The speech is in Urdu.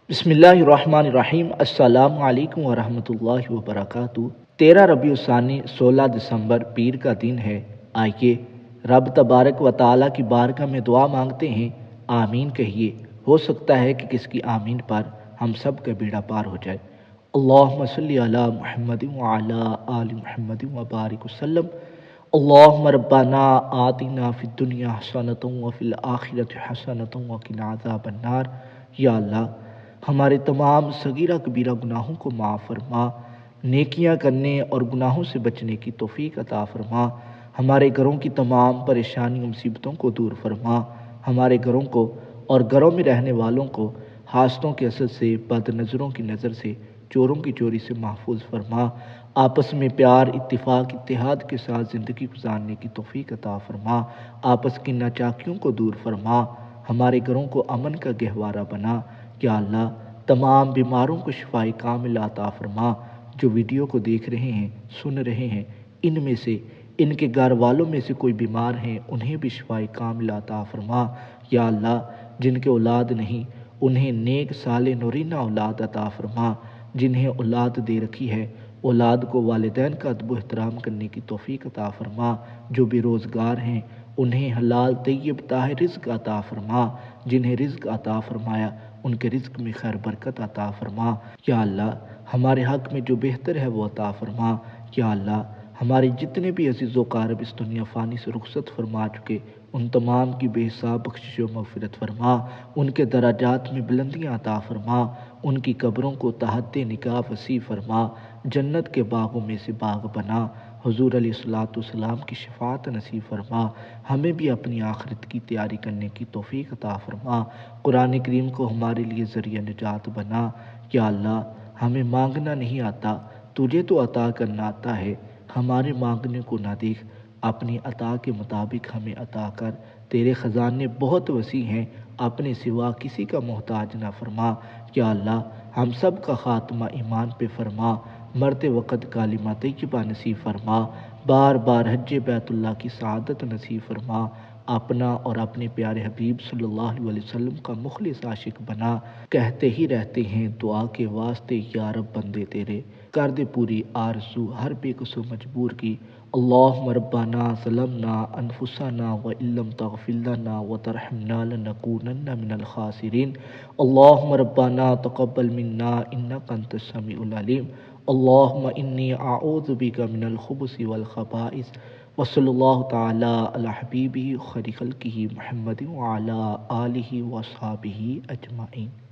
بسم اللہ الرحمن الرحیم۔ السلام علیکم ورحمۃ اللہ وبرکاتہ۔ 13 ربیع الثانی 16 دسمبر پیر کا دن ہے۔ آئیے رب تبارک و تعالیٰ کی بارگاہ میں دعا مانگتے ہیں۔ آمین کہیے، ہو سکتا ہے کہ کس کی آمین پر ہم سب کا بیڑا پار ہو جائے۔ اللہم صلی علی محمد وعلی آل محمد وبارک وسلم۔ اللہم ربنا آتنا فی الدنیا حسنۃ وفی الآخرۃ حسنۃ وقنا عذاب النار۔ یا اللہ، ہمارے تمام صغیرہ کبیرہ گناہوں کو معاف فرما، نیکیاں کرنے اور گناہوں سے بچنے کی توفیق عطا فرما، ہمارے گھروں کی تمام پریشانیوں مصیبتوں کو دور فرما، ہمارے گھروں کو اور گھروں میں رہنے والوں کو حاسدوں کے اثر سے، بد نظروں کی نظر سے، چوروں کی چوری سے محفوظ فرما، آپس میں پیار، اتفاق، اتحاد کے ساتھ زندگی گزارنے کی توفیق عطا فرما، آپس کی ناچاکیوں کو دور فرما، ہمارے گھروں کو امن کا گہوارہ بنا۔ یا اللہ، تمام بیماروں کو شفائے کامل عطا فرما۔ جو ویڈیو کو دیکھ رہے ہیں، سن رہے ہیں، ان میں سے ان کے گھر والوں میں سے کوئی بیمار ہیں، انہیں بھی شفائے کامل عطا فرما۔ یا اللہ، جن کے اولاد نہیں، انہیں نیک صالح نورینہ اولاد عطا فرما۔ جنہیں اولاد دے رکھی ہے، اولاد کو والدین کا ادب و احترام کرنے کی توفیق عطا فرما۔ جو بے روزگار ہیں، انہیں حلال طیب طاہر رزق عطا فرما۔ جنہیں رزق عطا فرمایا، ان کے رزق میں خیر برکت عطا فرما۔ یا اللہ، ہمارے حق میں جو بہتر ہے وہ عطا فرما۔ یا اللہ، ہمارے جتنے بھی عزیز و اقارب اس دنیا فانی سے رخصت فرما چکے، ان تمام کی بے حساب بخشش و مغفرت فرما، ان کے درجات میں بلندیاں عطا فرما، ان کی قبروں کو تحت نکاح وسیع فرما، جنت کے باغوں میں سے باغ بنا، حضور علیہ الصلوۃ والسلام کی شفاعت نصیب فرما، ہمیں بھی اپنی آخرت کی تیاری کرنے کی توفیق عطا فرما، قرآن کریم کو ہمارے لیے ذریعہ نجات بنا۔ یا اللہ، ہمیں مانگنا نہیں آتا، تجھے تو عطا کرنا آتا ہے، ہمارے مانگنے کو نہ دیکھ، اپنی عطا کے مطابق ہمیں عطا کر۔ تیرے خزانے بہت وسیع ہیں، اپنے سوا کسی کا محتاج نہ فرما۔ یا اللہ، ہم سب کا خاتمہ ایمان پہ فرما، مرتے وقت کلمہ طیبہ نصیب فرما، بار بار حج بیت اللہ کی سعادت نصیب فرما، اپنا اور اپنے پیارے حبیب صلی اللہ علیہ وسلم کا مخلص عاشق بنا۔ کہتے ہی رہتے ہیں دعا کے واسطے یا رب بندے تیرے، کر دے پوری آرزو ہر بے قصو مجبور کی۔ اللہم ربنا ظلمنا انفسنا وان لم تغفر لنا وترحمنا لنکونن من الخاسرین۔ اللہم ربنا تقبل منا انک انت السمیع العلیم۔ اللہم انی اعوذ بک من الخبث والخبائث۔ وصلی اللہ تعالی علی حبیبہ خیر خلقہ محمد وعلی آلہ وصحبہ اجمعین۔